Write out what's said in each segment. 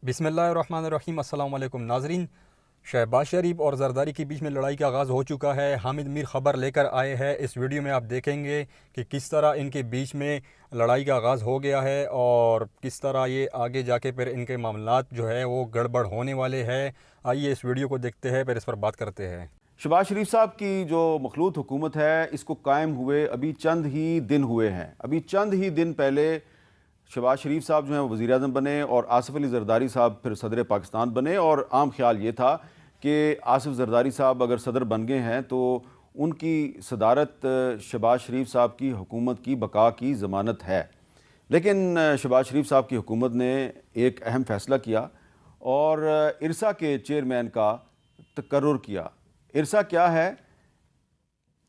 बिस्मिल्लाहिर्रहमानिर्रहीम। अस्सलाम वालेकुम नाजरीन। शहबाज शरीफ और जरदारी के बीच में लड़ाई का आगाज़ हो चुका है। हामिद मीर ख़बर लेकर आए हैं। इस वीडियो में आप देखेंगे कि किस तरह इनके बीच में लड़ाई का आगाज़ हो गया है और किस तरह ये आगे जाके फिर इनके मामलात जो है वो गड़बड़ होने वाले हैं। आइए इस वीडियो को देखते हैं, फिर इस पर बात करते हैं। शहबाज शरीफ साहब की जो मखलूत हुकूमत है, इसको कायम हुए अभी चंद ही दिन हुए हैं। अभी चंद ही दिन पहले शहबाज शरीफ साहब जो हैं वो वज़ीर आज़म बने और आसिफ अली ज़रदारी साहब फिर सदर पाकिस्तान बने। और आम ख्याल ये था कि आसिफ ज़रदारी साहब अगर सदर बन गए हैं तो उनकी सदारत शहबाज शरीफ साहब की हुकूमत की बका की ज़मानत है। लेकिन शहबाज शरीफ साहब की हुकूमत ने एक अहम फ़ैसला किया और इरसा के चेयरमैन का तकर्रुर किया। इरसा क्या है?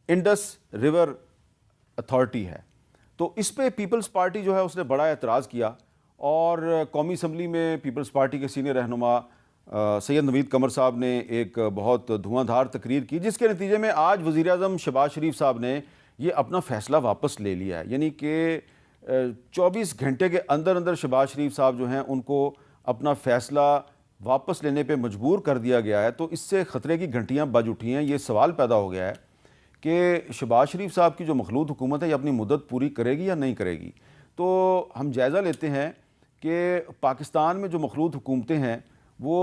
इंडस रिवर अथॉरिटी है। तो इस पे पीपल्स पार्टी जो है उसने बड़ा एतराज़ किया और कौमी असम्बली में पीपल्स पार्टी के सीनियर रहनुमा सैयद नवीद कमर साहब ने एक बहुत धुआंधार तकरीर की, जिसके नतीजे में आज वज़ीर आज़म शहबाज शरीफ साहब ने ये अपना फ़ैसला वापस ले लिया है। यानी कि 24 घंटे के अंदर अंदर शहबाज शरीफ साहब जो हैं उनको अपना फ़ैसला वापस लेने पे मजबूर कर दिया गया है। तो इससे ख़तरे की घंटियाँ बज उठी हैं। ये सवाल पैदा हो गया है कि शहबाज शरीफ साहब की जो मखलूत हुकूमत है ये अपनी मुद्दत पूरी करेगी या नहीं करेगी। तो हम जायज़ा लेते हैं कि पाकिस्तान में जो मखलूत हुकूमतें हैं वो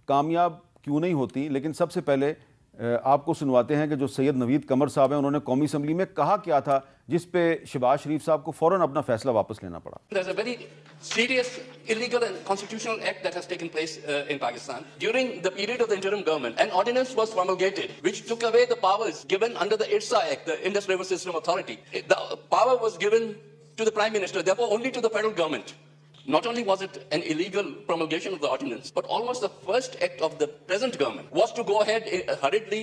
कामयाब क्यों नहीं होती। लेकिन सबसे पहले आपको सुनवाते हैं कि जो सैयद नवीद कमर साहब हैं उन्होंने कौमी असम्बली में कहा क्या था, जिस पे शहबाज शरीफ साहब को फ़ौरन अपना फैसला वापस लेना पड़ा। There's a very serious illegal and constitutional act that has taken place in Pakistan. During the period of the interim government, an ordinance was promulgated which took away the powers given under the IRSA Act, the Indus River System Authority. The power was given to the Prime Minister, therefore only to the federal government. Not only was it an illegal promulgation of the ordinance, but almost the first act of the present government was to go ahead hurriedly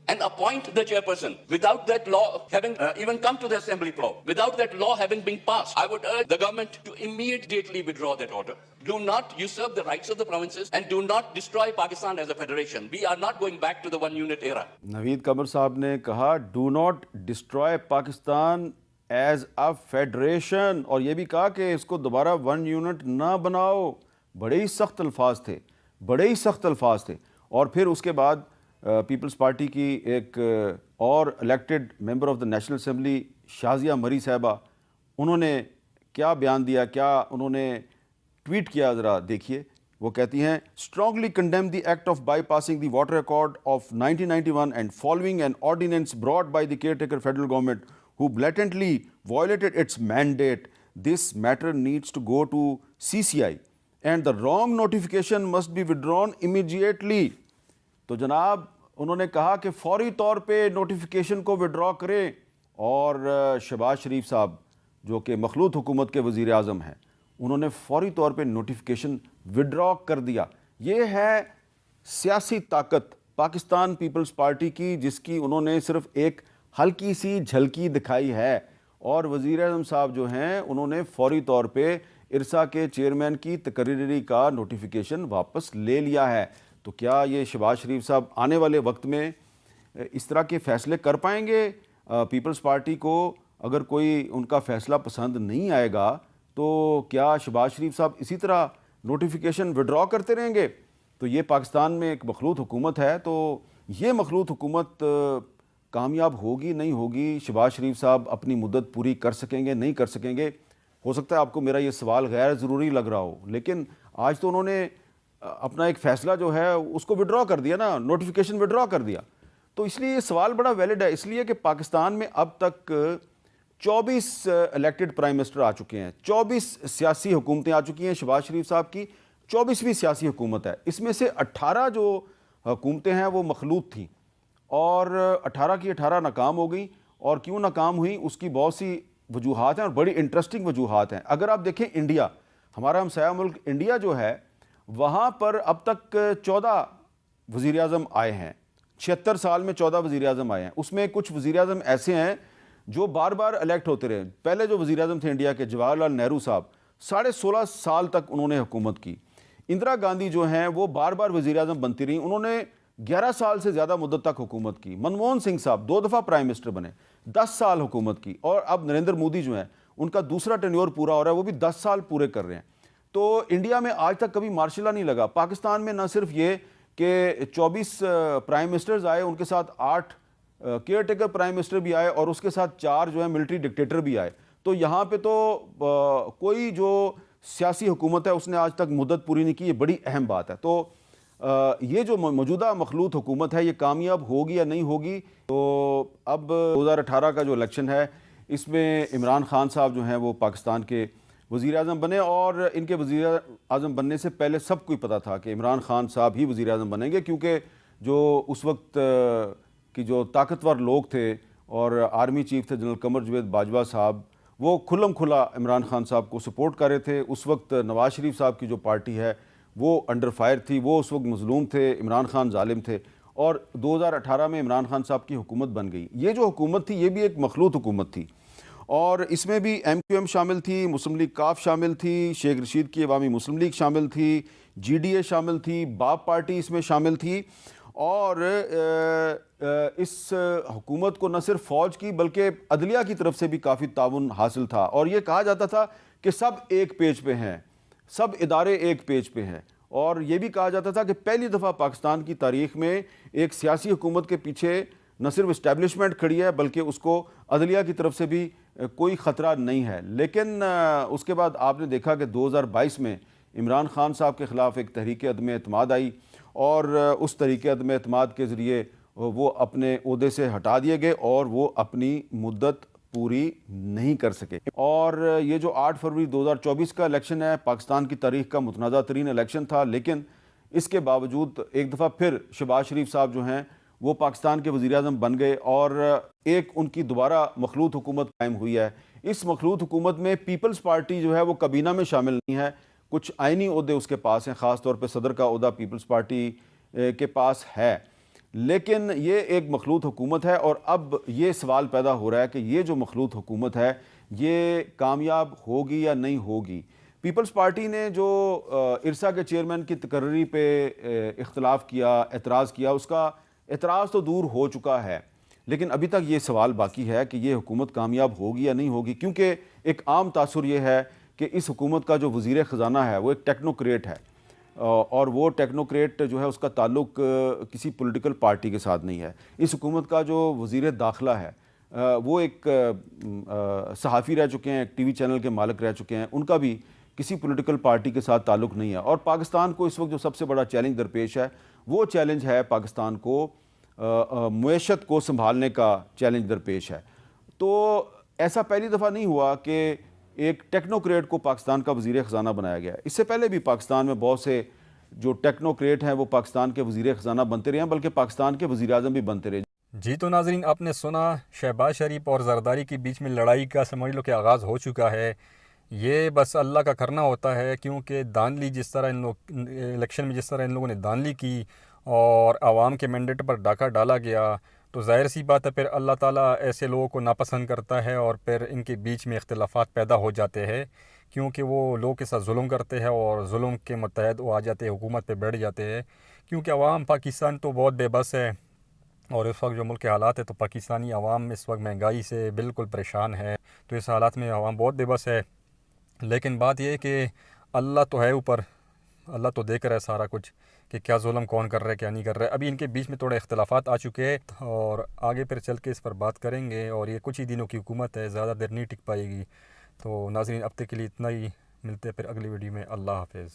and appoint the chairperson without that law having even come to the assembly floor, without that law having been passed. I would urge the government to immediately withdraw that order. Do not usurp the rights of the provinces and do not destroy Pakistan as a federation. We are not going back to the one unit era. Naveed कमर साहब ने कहा do not destroy Pakistan as a federation, और ये भी कहा कि इसको दोबारा वन यूनिट ना बनाओ। बड़े ही सख्त अल्फाज थे, बड़े ही सख्त अल्फाज थे। और फिर उसके बाद पीपल्स पार्टी की एक और elected member of the national assembly Shazia मरी साहबा, उन्होंने क्या बयान दिया, क्या उन्होंने ट्वीट किया, ज़रा देखिए। वो कहती हैं strongly condemn the act of bypassing the water accord of 1991 and following an ordinance brought by the caretaker federal government who blatantly violated its mandate. This matter needs to go to CCI and the wrong notification must be withdrawn immediately. तो जनाब उन्होंने कहा कि फौरी तौर पे notification को withdraw करें। और शहबाज शरीफ साहब जो कि मखलूत हुकूमत के वज़ीर आज़म हैं, उन्होंने फौरी तौर पे नोटिफिकेशन विड्रॉ कर दिया। ये है सियासी ताकत पाकिस्तान पीपल्स पार्टी की, जिसकी उन्होंने सिर्फ एक हल्की सी झलकी दिखाई है। और वज़ीर आज़म साहब जो हैं उन्होंने फौरी तौर पे इरसा के चेयरमैन की तकरीरी का नोटिफिकेशन वापस ले लिया है। तो क्या ये शहबाज शरीफ साहब आने वाले वक्त में इस तरह के फ़ैसले कर पाएंगे? पीपल्स पार्टी को अगर कोई उनका फ़ैसला पसंद नहीं आएगा तो क्या शहबाज शरीफ साहब इसी तरह नोटिफिकेशन विड्रॉ करते रहेंगे? तो ये पाकिस्तान में एक मखलूत हुकूमत है। तो ये मखलूत हुकूमत कामयाब होगी नहीं होगी, शहबाज शरीफ साहब अपनी मुद्दत पूरी कर सकेंगे नहीं कर सकेंगे? हो सकता है आपको मेरा ये सवाल गैर ज़रूरी लग रहा हो, लेकिन आज तो उन्होंने अपना एक फ़ैसला जो है उसको विड्रॉ कर दिया ना, नोटिफिकेशन विड्रॉ कर दिया। तो इसलिए ये सवाल बड़ा वैलिड है, इसलिए कि पाकिस्तान में अब तक 24 इलेक्टेड प्राइम मिनिस्टर आ चुके हैं, 24 सियासी हुकूमतें आ चुकी हैं। शहबाज शरीफ साहब की 24वीं सियासी हुकूमत है। इसमें से 18 जो हुकूमतें हैं वो मखलूत थीं और 18 की 18 नाकाम हो गई। और क्यों नाकाम हुई उसकी बहुत सी वजूहात हैं और बड़ी इंटरेस्टिंग वजूहात हैं। अगर आप देखें इंडिया, हमारा हमसाया मुल्क इंडिया जो है, वहाँ पर अब तक 14 वज़ीर आज़म आए हैं। 76 साल में 14 वज़ीर आज़म आए हैं। उसमें कुछ वज़ीर आज़म ऐसे हैं जो बार बार इलेक्ट होते रहे। पहले जो वज़ीर आज़म थे इंडिया के जवाहरलाल नेहरू साहब, 16.5 साल तक उन्होंने हुकूमत की। इंदिरा गांधी जो हैं वो बार बार वज़ीर आज़म बनती रहीं, उन्होंने 11 साल से ज़्यादा मुद्दत तक हुकूमत की। मनमोहन सिंह साहब 2 दफ़ा प्राइम मिनिस्टर बने, 10 साल हुकूमत की। और अब नरेंद्र मोदी जो हैं उनका दूसरा टेन्योर पूरा हो रहा है, वो भी 10 साल पूरे कर रहे हैं। तो इंडिया में आज तक कभी मार्शल लॉ नहीं लगा। पाकिस्तान में न सिर्फ ये कि 24 प्राइम मिनिस्टर्स आए, उनके साथ 8 केयर टेकर प्राइम मिनिस्टर भी आए और उसके साथ 4 जो है मिलिट्री डिक्टेटर भी आए। तो यहाँ पे तो कोई जो सियासी हुकूमत है उसने आज तक मुद्दत पूरी नहीं की, ये बड़ी अहम बात है। तो ये जो मौजूदा मखलूत हुकूमत है ये कामयाब होगी या नहीं होगी। तो अब 2018 का जो इलेक्शन है इसमें इमरान खान साहब जो हैं वो पाकिस्तान के वज़ीर आज़म बने और इनके वज़ीर आज़म बनने से पहले सबको ही पता था कि इमरान खान साहब ही वज़ीर आज़म बनेंगे, क्योंकि जो उस वक्त की जो ताकतवर लोग थे और आर्मी चीफ थे जनरल कमर जावेद बाजवा साहब, वो खुल्लम खुला इमरान खान साहब को सपोर्ट कर रहे थे। उस वक्त नवाज शरीफ साहब की जो पार्टी है वो अंडर फायर थी, वो उस वक्त मजलूम थे, इमरान खान जालिम थे और 2018 में इमरान खान साहब की हुकूमत बन गई। ये जो हुकूमत थी ये भी एक मखलूत हुकूमत थी और इसमें भी MQM शामिल थी, मुस्लिम लीग काफ शामिल थी, शेख रशीद की अवामी मुस्लिम लीग शामिल थी, GDA शामिल थी, बाप पार्टी इसमें शामिल थी और इस हुकूमत को न सिर्फ फ़ौज की बल्कि अदलिया की तरफ से भी काफ़ी ताउन हासिल था और ये कहा जाता था कि सब एक पेज पे हैं, सब इदारे एक पेज पे हैं और ये भी कहा जाता था कि पहली दफ़ा पाकिस्तान की तारीख़ में एक सियासी हुकूमत के पीछे न सिर्फ इस्टेब्लिशमेंट खड़ी है बल्कि उसको अदलिया की तरफ से भी कोई ख़तरा नहीं है। लेकिन उसके बाद आपने देखा कि 2022 में इमरान खान साहब के ख़िलाफ़ एक तहरीक अदम एतमाद आई और उस तहरीक अदम एतमाद के ज़रिए वो अपने ओहदे से हटा दिए गए और वो अपनी मुद्दत पूरी नहीं कर सके। और ये जो 8 फरवरी 2024 का इलेक्शन है पाकिस्तान की तारीख़ का मुतनाज़ा तरीन इलेक्शन था, लेकिन इसके बावजूद एक दफ़ा फिर शहबाज शरीफ साहब जो हैं वो पाकिस्तान के वज़ीर आज़म बन गए और एक उनकी दोबारा मखलूत हुकूमत कायम हुई है। इस मखलूत हुकूमत में पीपल्स पार्टी जो है वो काबीना में शामिल नहीं है, कुछ आइनी ओहदे उसके पास हैं, ख़ास तौर पे सदर का ओहदा पीपल्स पार्टी के पास है, लेकिन ये एक मखलूत हुकूमत है और अब ये सवाल पैदा हो रहा है कि ये जो मखलूत हुकूमत है ये कामयाब होगी या नहीं होगी। पीपल्स पार्टी ने जो इरसा के चेयरमैन की तकर्री पे इख्तलाफ किया, एतराज़ किया, उसका एतराज़ तो दूर हो चुका है, लेकिन अभी तक ये सवाल बाकी है कि ये हुकूमत कामयाब होगी या नहीं होगी, क्योंकि एक आम तासुर ये है कि इस हुकूमत का जो वज़ीर ख़ज़ाना है वो एक टेक्नोक्रेट है और वो टेक्नोक्रेट जो है उसका ताल्लुक किसी पॉलिटिकल पार्टी के साथ नहीं है। इस हुकूमत का जो वज़ीर दाखिला है वो एक सहाफ़ी रह चुके हैं, एक TV चैनल के मालिक रह चुके हैं, उनका भी किसी पॉलिटिकल पार्टी के साथ ताल्लुक नहीं है। और पाकिस्तान को इस वक्त जो सबसे बड़ा चैलेंज दरपेश है वो चैलेंज है पाकिस्तान को मुईशत को संभालने का चैलेंज दरपेश है। तो ऐसा पहली दफ़ा नहीं हुआ कि एक टेक्नोक्रेट को पाकिस्तान का वज़ीर ख़ज़ाना बनाया गया। इससे पहले भी पाकिस्तान में बहुत से जो टेक्नोक्रेट हैं वो पाकिस्तान के वज़ीर ख़ज़ाना बनते रहे हैं, बल्कि पाकिस्तान के वज़ीर आज़म भी बनते रहे। जी तो नाज़रीन, आपने सुना शहबाज शरीफ और जरदारी के बीच में लड़ाई का समझ लो कि आगाज़ हो चुका है। ये बस अल्लाह का करना होता है, क्योंकि धांधली जिस तरह इन लोग इलेक्शन में जिस तरह इन लोगों ने धांधली की और आवाम के मैंडेट पर डाका डाला गया, तो ज़ाहिर सी बात है फिर अल्लाह ताला ऐसे लोगों को नापसंद करता है और फिर इनके बीच में इख्तिलाफ़ात पैदा हो जाते हैं, क्योंकि वो लोगों के साथ जुल्म करते हैं और जुल्म के मुतहद वो आ जाते हैं, हुकूमत पे बैठ जाते हैं। क्योंकि अवाम पाकिस्तान तो बहुत बेबस है और इस वक्त जो मुल्क के हालात है तो पाकिस्तानी अवाम इस वक्त महंगाई से बिल्कुल परेशान है। तो इस हालात में अवाम बहुत बेबस है, लेकिन बात यह है कि अल्लाह तो है ऊपर, अल्लाह तो देख रहा है सारा कुछ कि क्या जुल्म कौन कर रहा है क्या नहीं कर रहा है। अभी इनके बीच में थोड़े इख्तिलाफ़ात आ चुके हैं और आगे फिर चल के इस पर बात करेंगे और ये कुछ ही दिनों की हुकूमत है, ज़्यादा देर नहीं टिक पाएगी। तो नाज़रीन अब तक के लिए इतना ही, मिलते हैं फिर अगली वीडियो में। अल्लाह हाफ़िज़।